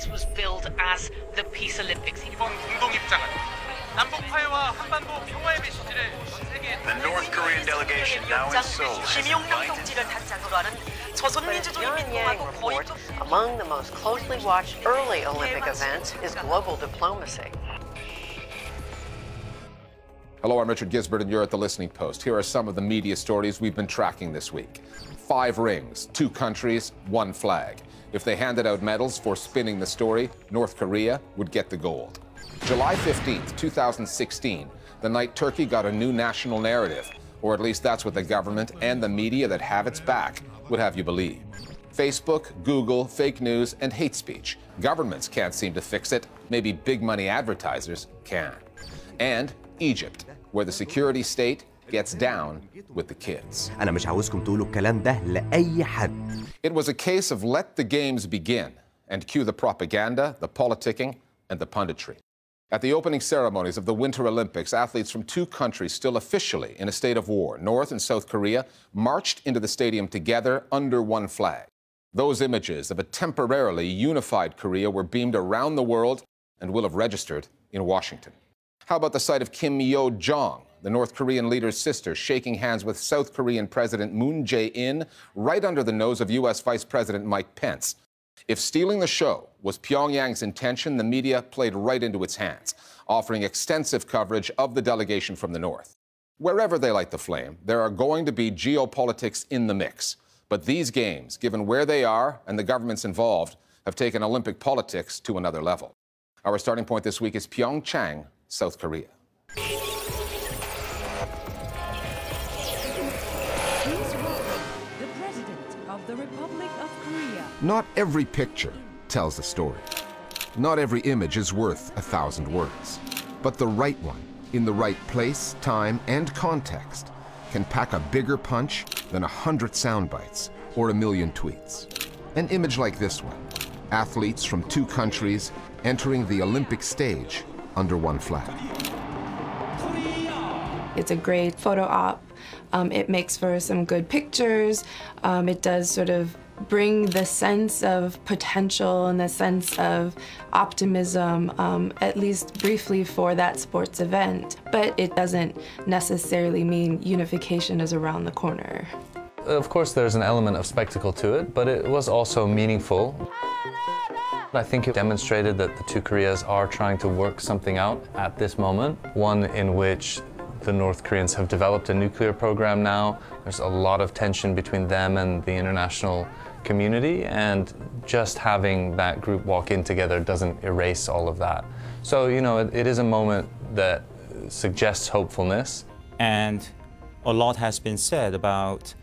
this was billed as the Peace Olympics. The North Korean delegation now in Seoul. Among the most closely watched early Olympic events is global diplomacy. Hello, I'm Richard Gisbert, and you're at The Listening Post. Here are some of the media stories we've been tracking this week. 5 rings, 2 countries, 1 flag. If they handed out medals for spinning the story, North Korea would get the gold. July 15th, 2016, the night Turkey got a new national narrative, or at least that's what the government and the media that have its back would have you believe. Facebook, Google, fake news, and hate speech. Governments can't seem to fix it. Maybe big money advertisers can. And Egypt, where the security state gets down with the kids. أنا مش عاوزكم تقولوا الكلام ده لأي حد. It was a case of let the games begin and cue the propaganda, the politicking, and the punditry. At the opening ceremonies of the Winter Olympics, athletes from 2 countries still officially in a state of war, North and South Korea, marched into the stadium together under 1 flag. Those images of a temporarily unified Korea were beamed around the world and will have registered in Washington. How about the sight of Kim Yo-jong, the North Korean leader's sister, shaking hands with South Korean President Moon Jae-in right under the nose of U.S. Vice President Mike Pence? If stealing the show was Pyongyang's intention, the media played right into its hands, offering extensive coverage of the delegation from the North. Wherever they light the flame, there are going to be geopolitics in the mix. But these games, given where they are and the governments involved, have taken Olympic politics to another level. Our starting point this week is Pyeongchang, South Korea. The Republic of Korea. Not every picture tells a story. Not every image is worth 1,000 words. But the right one, in the right place, time, and context, can pack a bigger punch than 100 sound bites or 1,000,000 tweets. An image like this one, athletes from 2 countries entering the Olympic stage under 1 flag. It's a great photo op. It makes for some good pictures. It does sort of bring the sense of potential and the sense of optimism, at least briefly for that sports event. But it doesn't necessarily mean unification is around the corner. Of course, there's an element of spectacle to it, but it was also meaningful. I think it demonstrated that the 2 Koreas are trying to work something out at this moment, one in which the North Koreans have developed a nuclear program now. There's a lot of tension between them and the international community, and just having that group walk in together doesn't erase all of that. So, you know, it is a moment that suggests hopefulness. And a lot has been said about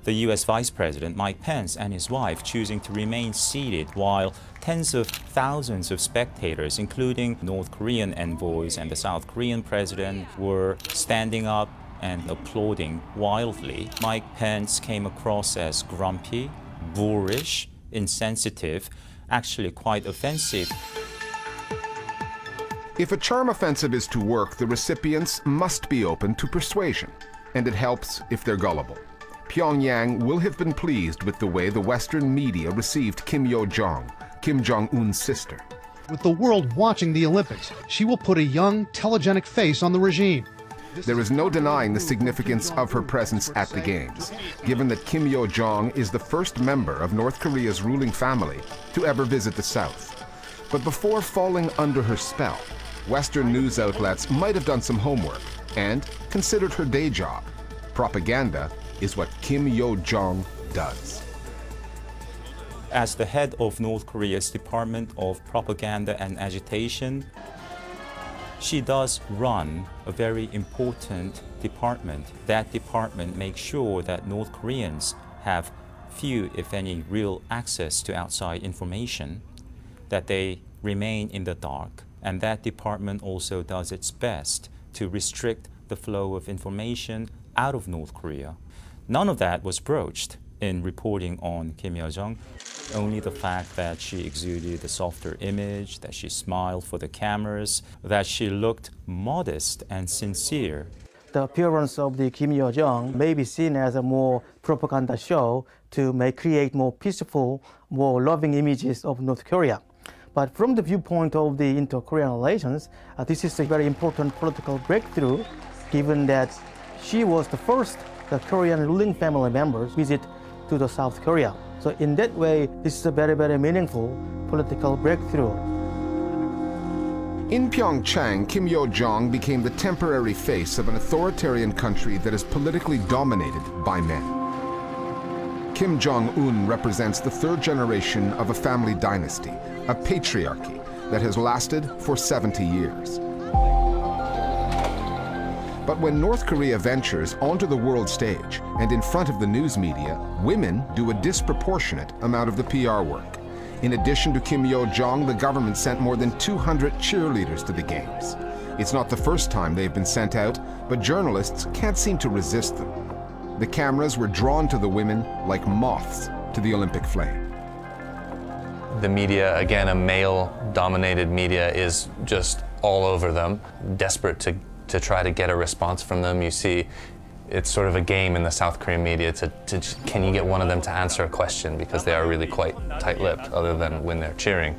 the U.S. Vice President Mike Pence and his wife choosing to remain seated while tens of thousands of spectators, including North Korean envoys and the South Korean president, were standing up and applauding wildly. Mike Pence came across as grumpy, boorish, insensitive, actually quite offensive. If a charm offensive is to work, the recipients must be open to persuasion, and it helps if they're gullible. Pyongyang will have been pleased with the way the Western media received Kim Yo-jong, Kim Jong-un's sister. With the world watching the Olympics, she will put a young, telegenic face on the regime. There is no denying the significance of her presence at the Games, given that Kim Yo-jong is the first member of North Korea's ruling family to ever visit the South. But before falling under her spell, Western news outlets might have done some homework and considered her day job. Propaganda is what Kim Yo-jong does. As the head of North Korea's Department of Propaganda and Agitation, she does run a very important department. That department makes sure that North Koreans have few, if any, real access to outside information, that they remain in the dark. And that department also does its best to restrict the flow of information out of North Korea. None of that was broached in reporting on Kim Yo-jong. Only the fact that she exuded a softer image, that she smiled for the cameras, that she looked modest and sincere. The appearance of the Kim Yo-jong may be seen as a more propaganda show to create more peaceful, more loving images of North Korea. But from the viewpoint of the inter-Korean relations, this is a very important political breakthrough, given that she was the first Korean ruling family members visit to the South Korea. So in that way, this is a very, very meaningful political breakthrough. In Pyeongchang, Kim Yo-jong became the temporary face of an authoritarian country that is politically dominated by men. Kim Jong-un represents the third generation of a family dynasty, a patriarchy that has lasted for 70 years. But when North Korea ventures onto the world stage and in front of the news media, women do a disproportionate amount of the PR work. In addition to Kim Yo-jong, the government sent more than 200 cheerleaders to the Games. It's not the first time they've been sent out, but journalists can't seem to resist them. The cameras were drawn to the women like moths to the Olympic flame. The media, again, a male-dominated media, is just all over them, desperate to try to get a response from them. You see, it's sort of a game in the South Korean media can you get one of them to answer a question, because they are really quite tight-lipped, other than when they're cheering.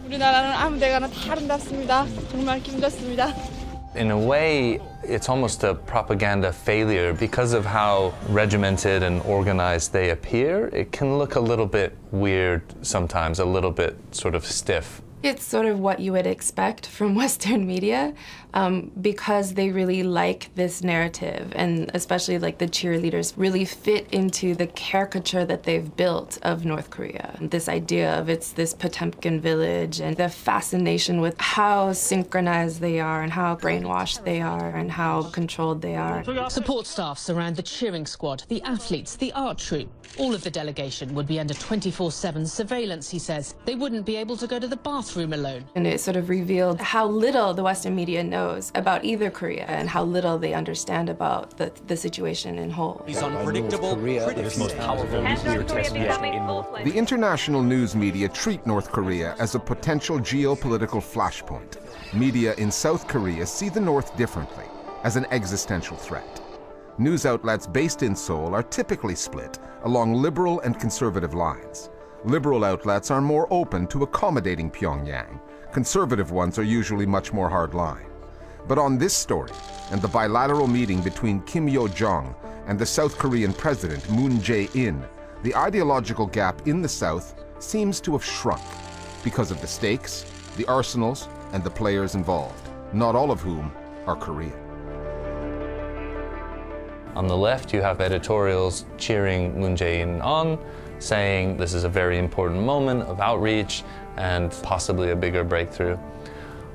In a way, it's almost a propaganda failure. Because of how regimented and organized they appear, it can look a little bit weird sometimes, a little bit sort of stiff. It's sort of what you would expect from Western media, because they really like this narrative, and especially like the cheerleaders really fit into the caricature that they've built of North Korea. This idea of it's this Potemkin village, and the fascination with how synchronized they are and how brainwashed they are and how controlled they are. Support staff surround the cheering squad, the athletes, the art troupe. All of the delegation would be under 24/7 surveillance, he says. They wouldn't be able to go to the bathroom alone. And it sort of revealed how little the Western media knows about either Korea and how little they understand about the situation in whole. He's unpredictable, critics most powerful nuclear technology in North Korea. The international news media treat North Korea as a potential geopolitical flashpoint. Media in South Korea see the North differently, as an existential threat. News outlets based in Seoul are typically split along liberal and conservative lines. Liberal outlets are more open to accommodating Pyongyang. Conservative ones are usually much more hardline. But on this story, and the bilateral meeting between Kim Yo-jong and the South Korean President Moon Jae-in, the ideological gap in the South seems to have shrunk because of the stakes, the arsenals, and the players involved, not all of whom are Korean. On the left, you have editorials cheering Moon Jae-in on, saying this is a very important moment of outreach and possibly a bigger breakthrough.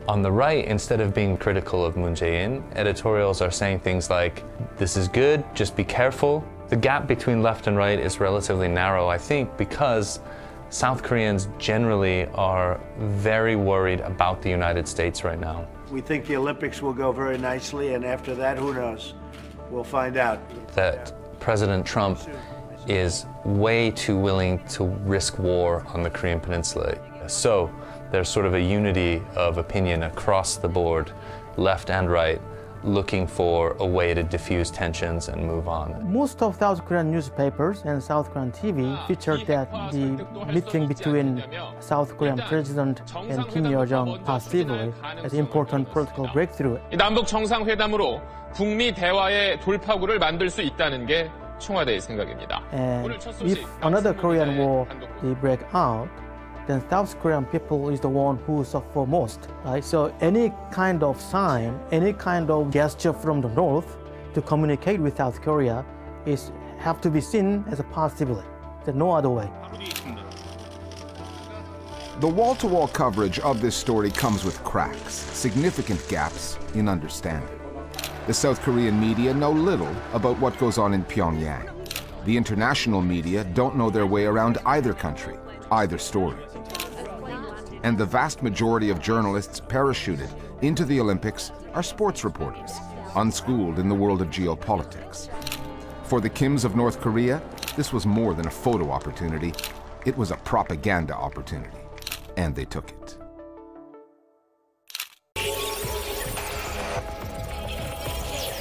On the right, instead of being critical of Moon Jae-in, editorials are saying things like, this is good, just be careful. The gap between left and right is relatively narrow, I think, because South Koreans generally are very worried about the United States right now. We think the Olympics will go very nicely, and after that, who knows? We'll find out. That President Trump is way too willing to risk war on the Korean Peninsula. So there's sort of a unity of opinion across the board, left and right, looking for a way to diffuse tensions and move on. Most of South Korean newspapers and South Korean TV featured that the meeting between South Korean President and Kim Yo-jong positively as an important political breakthrough. 남북 정상회담으로 북미 대화의 돌파구를 만들 수 있다는 게 청와대의 생각입니다. And if another Korean war break out, then South Korean people is the one who suffer most, right? So any kind of sign, any kind of gesture from the North to communicate with South Korea have to be seen as a positively. There's no other way. The wall-to-wall coverage of this story comes with cracks, significant gaps in understanding. The South Korean media know little about what goes on in Pyongyang. The international media don't know their way around either country, either story. And the vast majority of journalists parachuted into the Olympics are sports reporters, unschooled in the world of geopolitics. For the Kims of North Korea, this was more than a photo opportunity. It was a propaganda opportunity, and they took it.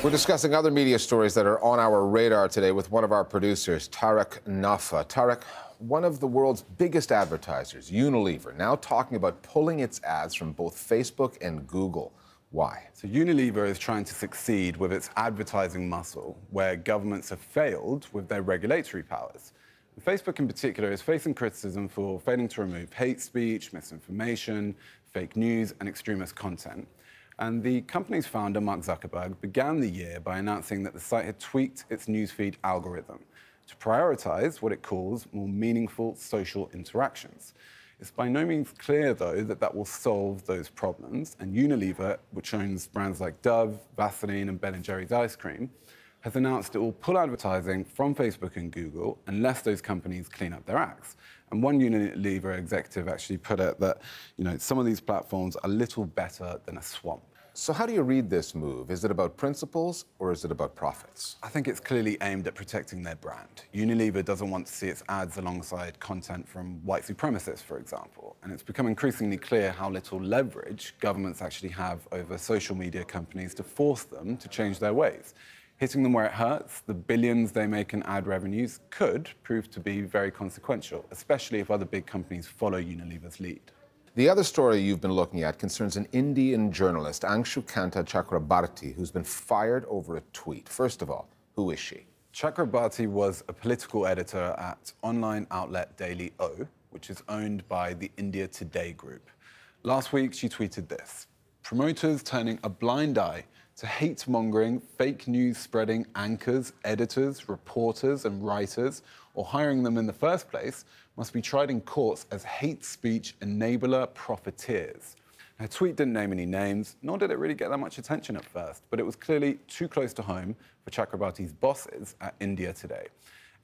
We're discussing other media stories that are on our radar today with one of our producers, Tarek Nafa. Tarek, one of the world's biggest advertisers, Unilever, now talking about pulling its ads from both Facebook and Google. Why? So Unilever is trying to succeed with its advertising muscle, where governments have failed with their regulatory powers. And Facebook in particular is facing criticism for failing to remove hate speech, misinformation, fake news and extremist content. And the company's founder, Mark Zuckerberg, began the year by announcing that the site had tweaked its newsfeed algorithm to prioritize what it calls more meaningful social interactions. It's by no means clear, though, that that will solve those problems, and Unilever, which owns brands like Dove, Vaseline and Ben & Jerry's ice cream, has announced it will pull advertising from Facebook and Google unless those companies clean up their acts. And one Unilever executive actually put it that, some of these platforms are little better than a swamp. So how do you read this move? Is it about principles or is it about profits? I think it's clearly aimed at protecting their brand. Unilever doesn't want to see its ads alongside content from white supremacists, for example. And it's become increasingly clear how little leverage governments actually have over social media companies to force them to change their ways. Hitting them where it hurts, the billions they make in ad revenues could prove to be very consequential, especially if other big companies follow Unilever's lead. The other story you've been looking at concerns an Indian journalist, Anshukanta Chakrabarti, who's been fired over a tweet. First of all, who is she? Chakrabarti was a political editor at online outlet Daily O, which is owned by the India Today group. Last week, she tweeted this: promoters turning a blind eye to hate-mongering, fake news-spreading anchors, editors, reporters and writers, or hiring them in the first place, must be tried in courts as hate speech enabler profiteers. Her tweet didn't name any names, nor did it really get that much attention at first, but it was clearly too close to home for Chakrabarti's bosses at India Today.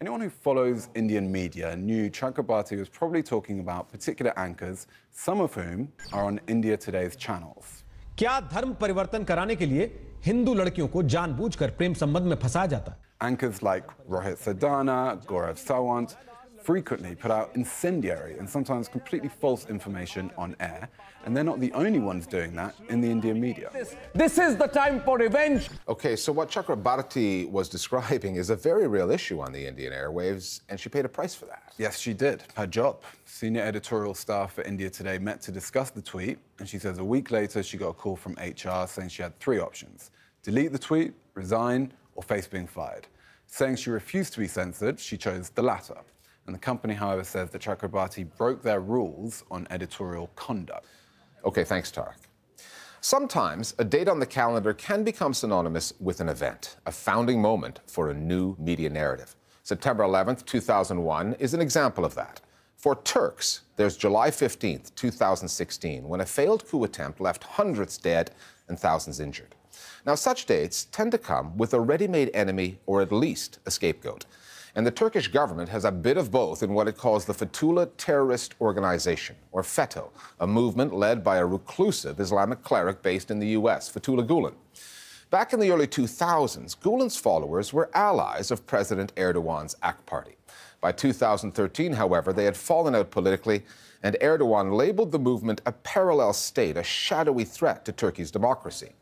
Anyone who follows Indian media knew Chakrabarti was probably talking about particular anchors, some of whom are on India Today's channels. क्या धर्म परिवर्तन कराने के लिए हिंदू लड़कियों को जानबूझकर प्रेम संबंध में फंसाया जाता है? Anchors like Rohit Sadhana, Gaurav Sawant frequently put out incendiary and sometimes completely false information on air, and they're not the only ones doing that in the Indian media. This is the time for revenge. Okay, so what Chakrabarti was describing is a very real issue on the Indian airwaves, and she paid a price for that. Yes, she did. Her job. Senior editorial staff at India Today met to discuss the tweet, and she says a week later she got a call from HR saying she had 3 options: delete the tweet, resign, or face being fired. Saying she refused to be censored, she chose the latter. And the company, however, says that Chakrabarti broke their rules on editorial conduct. Okay, thanks, Tarek. Sometimes a date on the calendar can become synonymous with an event, a founding moment for a new media narrative. September 11th, 2001 is an example of that. For Turks, there's July 15th, 2016, when a failed coup attempt left hundreds dead and thousands injured. Now, such dates tend to come with a ready-made enemy or at least a scapegoat. And the Turkish government has a bit of both in what it calls the Fethullah Terrorist Organization, or FETÖ, a movement led by a reclusive Islamic cleric based in the U.S., Fethullah Gulen. Back in the early 2000s, Gulen's followers were allies of President Erdogan's AK Party. By 2013, however, they had fallen out politically, and Erdogan labeled the movement a parallel state, a shadowy threat to Turkey's democracy.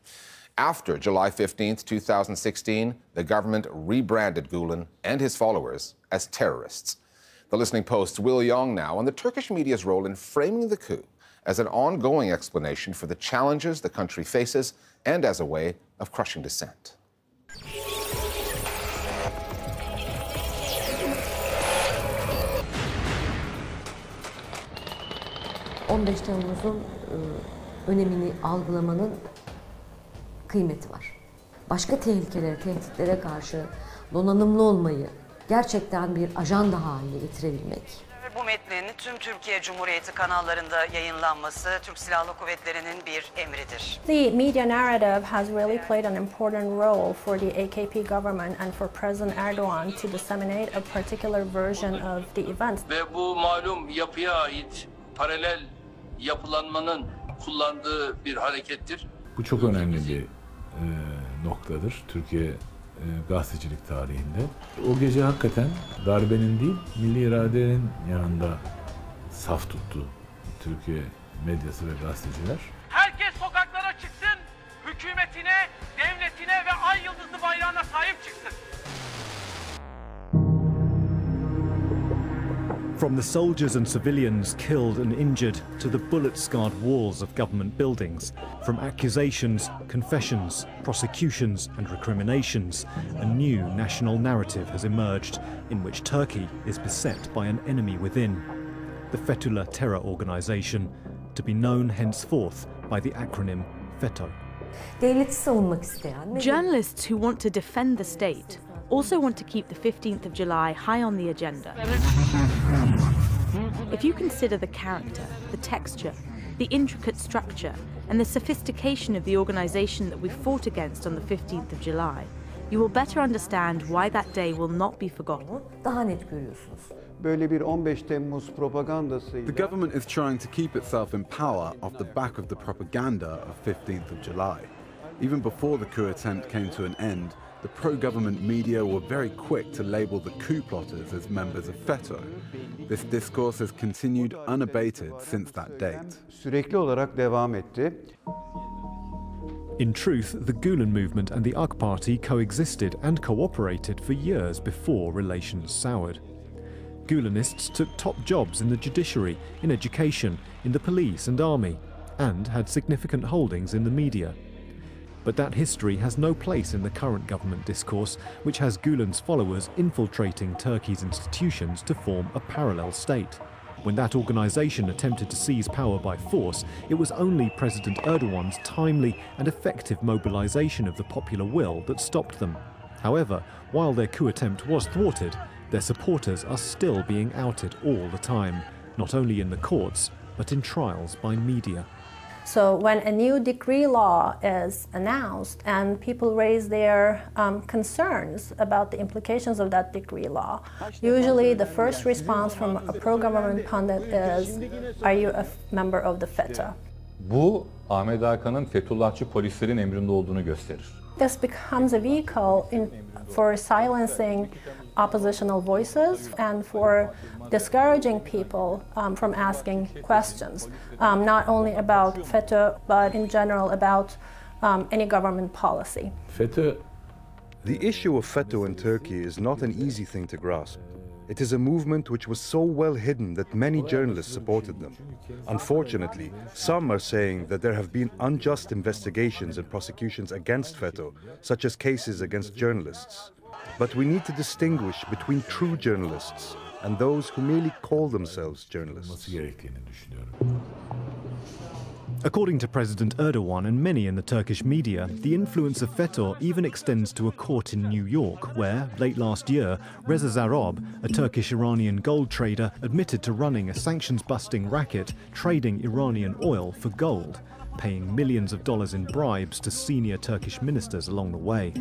After July 15th, 2016, the government rebranded Gulen and his followers as terrorists. The Listening Post's Will Yong now on the Turkish media's role in framing the coup as an ongoing explanation for the challenges the country faces and as a way of crushing dissent. 15 Temmuz'un önemini algılamanın kıymeti var. Başka tehlikelere, tehditlere karşı donanımlı olmayı gerçekten bir ajanda haline getirebilmek. Bu metnin tüm Türkiye Cumhuriyeti kanallarında yayınlanması Türk Silahlı Kuvvetleri'nin bir emridir. The media narrative has really played an important role for the AKP government and for President Erdogan to disseminate a particular version of the events. Ve bu malum yapıya ait paralel yapılanmanın kullandığı bir harekettir. Bu çok önemli bir noktadır Türkiye gazetecilik tarihinde. O gece hakikaten darbenin değil, milli iradenin yanında saf tuttu Türkiye medyası ve gazeteciler. Herkes sokaklara çıksın, hükümetine, devletine ve ay yıldızlı bayrağına sahip çıksın. From the soldiers and civilians killed and injured to the bullet-scarred walls of government buildings, from accusations, confessions, prosecutions and recriminations, a new national narrative has emerged in which Turkey is beset by an enemy within, the Fethullah terror organization, to be known henceforth by the acronym FETÖ. Journalists who want to defend the state also want to keep the 15th of July high on the agenda. If you consider the character, the texture, the intricate structure, and the sophistication of the organization that we fought against on the 15th of July, you will better understand why that day will not be forgotten. The government is trying to keep itself in power off the back of the propaganda of 15th of July. Even before the coup attempt came to an end, the pro-government media were very quick to label the coup plotters as members of FETÖ. This discourse has continued unabated since that date. In truth, the Gulen movement and the AK Party coexisted and cooperated for years before relations soured. Gulenists took top jobs in the judiciary, in education, in the police and army, and had significant holdings in the media. But that history has no place in the current government discourse, which has Gulen's followers infiltrating Turkey's institutions to form a parallel state. When that organization attempted to seize power by force, it was only President Erdogan's timely and effective mobilization of the popular will that stopped them. However, while their coup attempt was thwarted, their supporters are still being outed all the time, not only in the courts, but in trials by media. So when a new decree law is announced and people raise their concerns about the implications of that decree law, usually the first response from a pro-government pundit is, "Are you a member of the FETÖ?" Bu Ahmet Hakan'ın Fethullahçı polislerin emrinde olduğunu gösterir. This becomes a vehicle for silencing oppositional voices and for discouraging people from asking questions, not only about FETÖ, but in general about any government policy. The issue of FETÖ in Turkey is not an easy thing to grasp. It is a movement which was so well hidden that many journalists supported them. Unfortunately, some are saying that there have been unjust investigations and prosecutions against FETÖ, such as cases against journalists. But we need to distinguish between true journalists and those who merely call themselves journalists. According to President Erdogan and many in the Turkish media, the influence of FETÖ even extends to a court in New York, where, late last year, Reza Zarrab, a Turkish-Iranian gold trader, admitted to running a sanctions-busting racket trading Iranian oil for gold, paying millions of dollars in bribes to senior Turkish ministers along the way.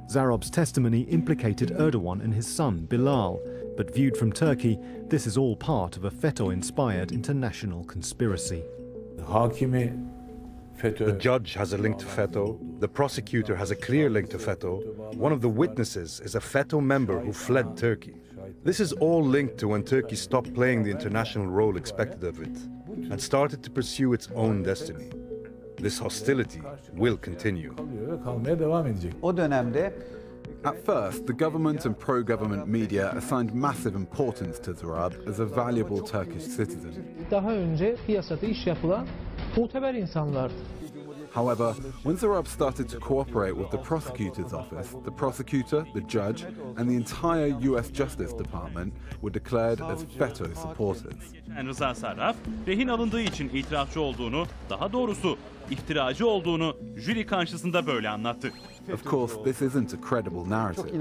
Zarrab's testimony implicated Erdogan and his son, Bilal, but viewed from Turkey, this is all part of a FETÖ-inspired international conspiracy. The judge has a link to FETÖ, the prosecutor has a clear link to FETÖ, one of the witnesses is a FETÖ member who fled Turkey. This is all linked to when Turkey stopped playing the international role expected of it and started to pursue its own destiny. This hostility will continue. At first, the government and pro-government media assigned massive importance to Zarrab as a valuable Turkish citizen. However, when Zarrab started to cooperate with the prosecutor's office, the prosecutor, the judge, and the entire US Justice Department were declared as FETÖ supporters. Rıza Sarraf, rehin alındığı için itirafçı olduğunu, daha doğrusu iftiracı olduğunu jüri karşısında böyle anlattı. Of course, this isn't a credible narrative.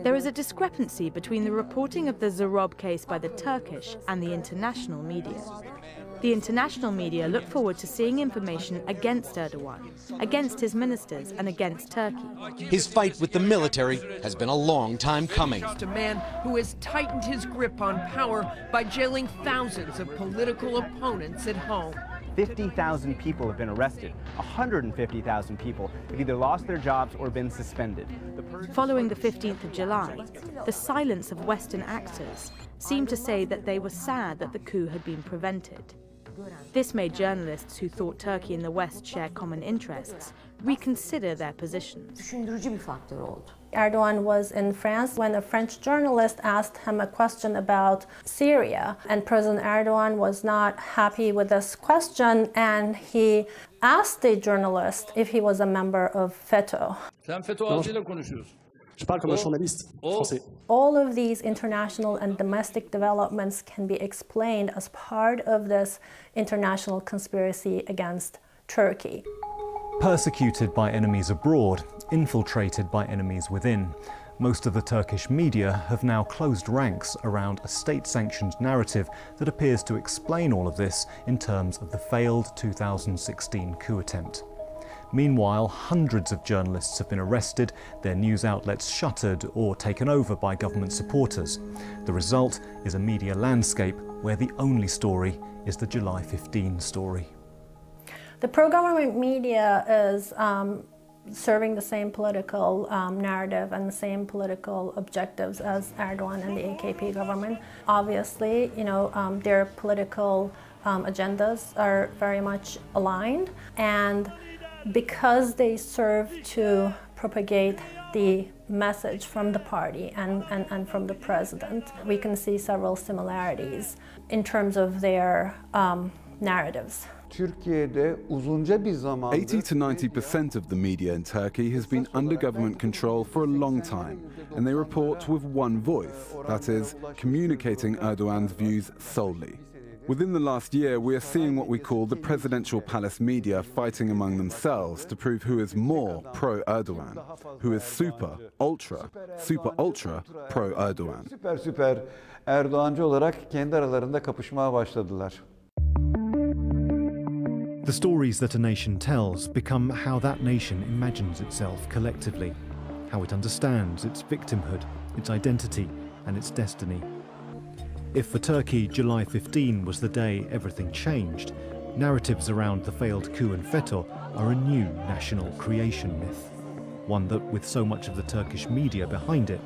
There is a discrepancy between the reporting of the Zarrab case by the Turkish and the international media. The international media look forward to seeing information against Erdogan, against his ministers, and against Turkey. His fight with the military has been a long time coming. A man who has tightened his grip on power by jailing thousands of political opponents at home. 50,000 people have been arrested. 150,000 people have either lost their jobs or been suspended. Following the 15th of July, the silence of Western actors seemed to say that they were sad that the coup had been prevented. This made journalists who thought Turkey and the West share common interests reconsider their positions. Düşündürücü bir faktör oldu. Erdogan was in France when a French journalist asked him a question about Syria, and President Erdogan was not happy with this question, and he asked the journalist if he was a member of FETÖ. Sen FETÖ ağzıyla konuşuyorsun. Je parle comme un journaliste français. All of these international and domestic developments can be explained as part of this international conspiracy against Turkey. Persecuted by enemies abroad, infiltrated by enemies within, most of the Turkish media have now closed ranks around a state-sanctioned narrative that appears to explain all of this in terms of the failed 2016 coup attempt. Meanwhile, hundreds of journalists have been arrested, their news outlets shuttered or taken over by government supporters. The result is a media landscape where the only story is the July 15 story. The pro-government media is serving the same political narrative and the same political objectives as Erdogan and the AKP government. Obviously, their political agendas are very much aligned, and because they serve to propagate the message from the party and from the president, we can see several similarities in terms of their narratives. 80 to 90% of the media in Turkey has been under government control for a long time, and they report with one voice, that is, communicating Erdogan's views solely. Within the last year, we are seeing what we call the presidential palace media fighting among themselves to prove who is more pro-Erdogan, who is super ultra pro-Erdogan. Süper Erdoğancı olarak kendi aralarında kapışmaya başladılar. The stories that a nation tells become how that nation imagines itself collectively, how it understands its victimhood, its identity, and its destiny. If for Turkey, July 15 was the day everything changed, narratives around the failed coup and FETÖ are a new national creation myth, one that, with so much of the Turkish media behind it,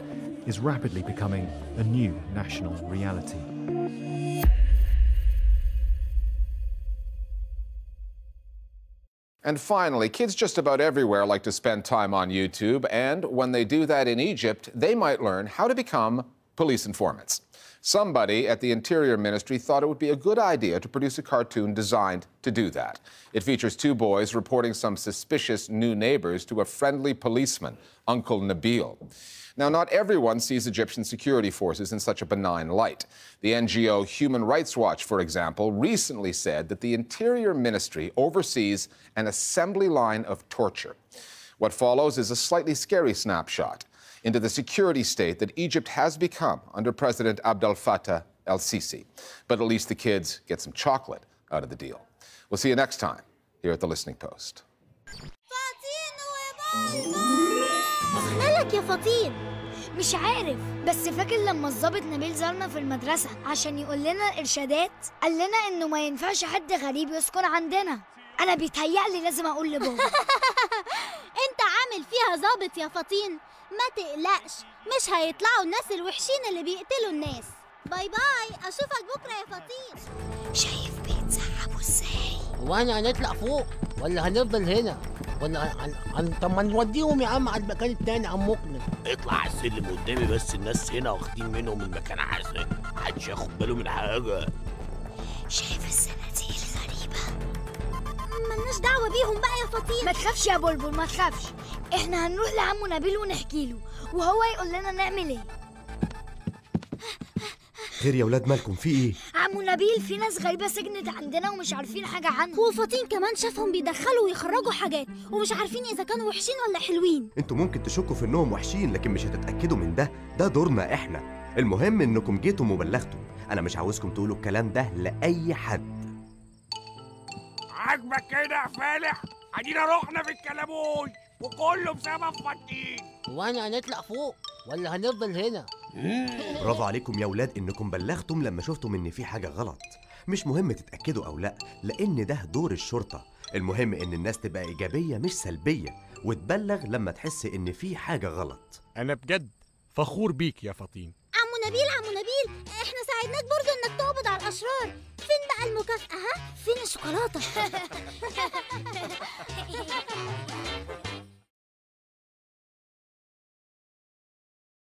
is rapidly becoming a new national reality. And finally, kids just about everywhere like to spend time on YouTube, and when they do that in Egypt, they might learn how to become police informants. Somebody at the Interior Ministry thought it would be a good idea to produce a cartoon designed to do that. It features two boys reporting some suspicious new neighbors to a friendly policeman, Uncle Nabil. Now, not everyone sees Egyptian security forces in such a benign light. The NGO Human Rights Watch, for example, recently said that the Interior Ministry oversees an assembly line of torture. What follows is a slightly scary snapshot into the security state that Egypt has become under President Abdel Fattah el-Sisi. But at least the kids get some chocolate out of the deal. We'll see you next time here at The Listening Post. مالك يا فطين؟ مش عارف، بس فاكر لما الضابط نبيل زارنا في المدرسة عشان يقول لنا الإرشادات؟ قال لنا إنه ما ينفعش حد غريب يسكن عندنا. أنا بيتهيألي لازم أقول لبابا. أنت عامل فيها ضابط يا فطين، ما تقلقش، مش هيطلعوا الناس الوحشين اللي بيقتلوا الناس. باي باي، أشوفك بكرة يا فطين. شايف بيتسحبوا إزاي؟ هو احنا هنطلع فوق ولا هنفضل هنا؟ ولا طب ما نوديهم يا عم على المكان التاني عمقنا. اطلع على السلم قدامي، بس الناس هنا واخدين منهم المكان عسل، محدش ياخد باله من حاجه. شايف الصناديق الغريبه؟ مالناش دعوه بيهم بقى يا فطين. ما تخافش يا بلبل، ما تخافش، احنا هنروح لعمو نبيل ونحكي له وهو يقول لنا نعمل ايه. خير يا ولاد، مالكم في ايه؟ عمو نبيل، في ناس غريبه سجنت عندنا ومش عارفين حاجه عنهم. وفطين كمان شافهم بيدخلوا ويخرجوا حاجات ومش عارفين اذا كانوا وحشين ولا حلوين. انتوا ممكن تشكوا في انهم وحشين، لكن مش هتتاكدوا من ده دورنا احنا. المهم انكم جيتم وبلغتم. انا مش عاوزكم تقولوا الكلام ده لاي حد. عاجبك كده يا فالح؟ ادينا رحنا في الكلاموش وكله بسبب فطين. هو احنا هنطلع فوق ولا هنفضل هنا؟ برافو عليكم يا ولاد انكم بلغتم لما شفتم ان في حاجه غلط. مش مهم تتاكدوا او لا، لان ده دور الشرطه. المهم ان الناس تبقى ايجابيه مش سلبيه، وتبلغ لما تحس ان في حاجه غلط. انا بجد فخور بيك يا فطين. عمو نبيل، احنا ساعدناك برضو انك تقبض على الاشرار. فين بقى المكافأة ها؟ فين الشوكولاتة؟